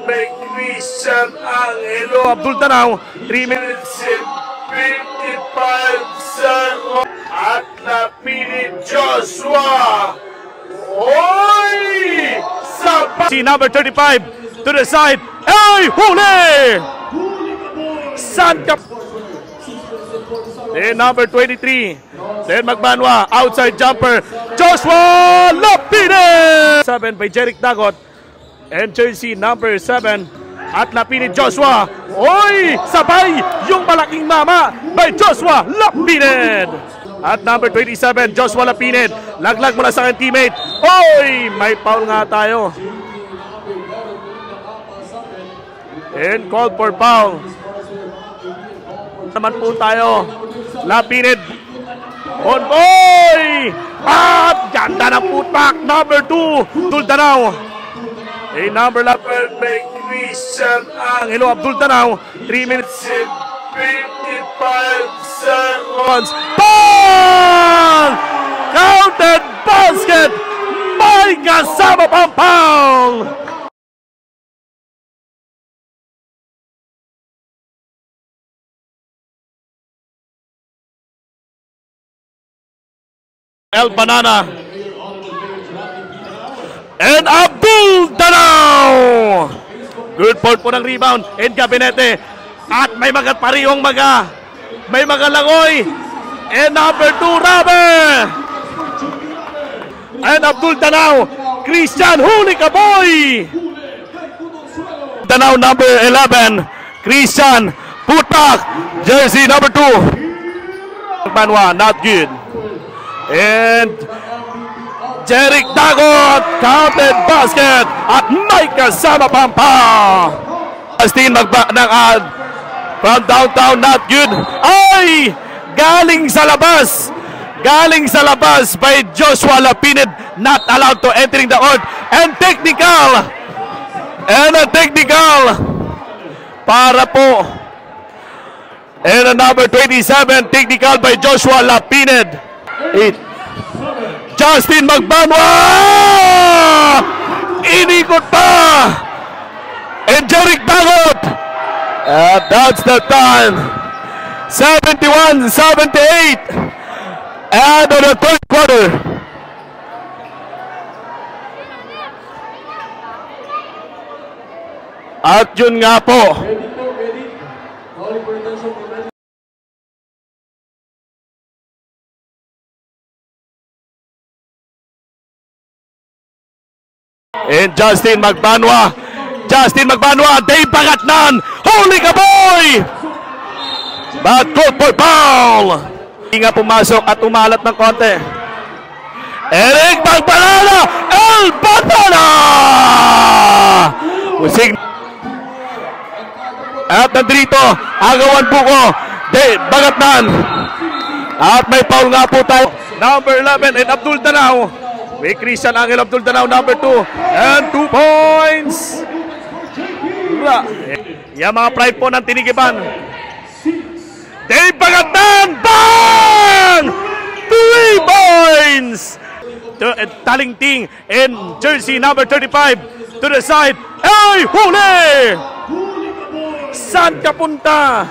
by Christian Angelo. Abdul Danao, 3 minutes. 55 seconds. At napili Joshua. Oy! Si number 35 to the side. Ay! Huli! Santa. Then number 23. Then Magbanwa. Outside jumper. Joshua Lapinid! 7 by Jeric Dagot. And jersey number 7. At Lapinid Joshua. Oy! Sabay! Yung malaking mama by Joshua Lapinid! At number 27, Joshua Lapinid. Laglag mula sa aking teammate. Oy! May foul nga tayo. And called for foul. Naman po tayo. Lapinid. On boy! At ganda ng putback. Number 2, Abdul Danao. A number Well, by Christian Angelo Abdul Danao. 3 minutes. 55 seconds. Ball! Counted basket! May kasama pang foul! El Banana and Abdul Danao. Good point po ng rebound and Gabinete. At may mga parihong may mga langoy. And number 2, Rabe. And Abdul Danao. Christian, huli ka boy. Danao number 11. Christian, putback. Jersey number 2. Banwa, not good. And Jeric Dagot, counted basket. At may kasama pampa. Justin from downtown, not good. Ay! Galing sa labas. Galing sa labas by Joshua Lapinid. Not allowed to entering the court. And technical. And a technical. Para po. And a number 27. Technical by Joshua Lapinid. 8. Justin Magbanwa! Inikot pa! And Jeric Dagot! And that's the time. 71-78. And on the third quarter. At yun nga po. And Justin Magbanwa. Dave Bagatnan. Holy ka boy! But good for foul. Hindi nga pumasok at umalat ng konti. Eric Magbanana! El Banana! Musing. At nandito, agawan po ko. Dave Bagatnan. At may foul nga po tayo. Number 11 and Abdul Danao. May Christian Angelo Abdul Danao, number 2. And 2 points. Yan mga pride po ng Tinigiban. Dave Bagatnan! Bang! 3 points! Talingting in jersey number 35 to the side. Ay! Huli! Saan ka punta?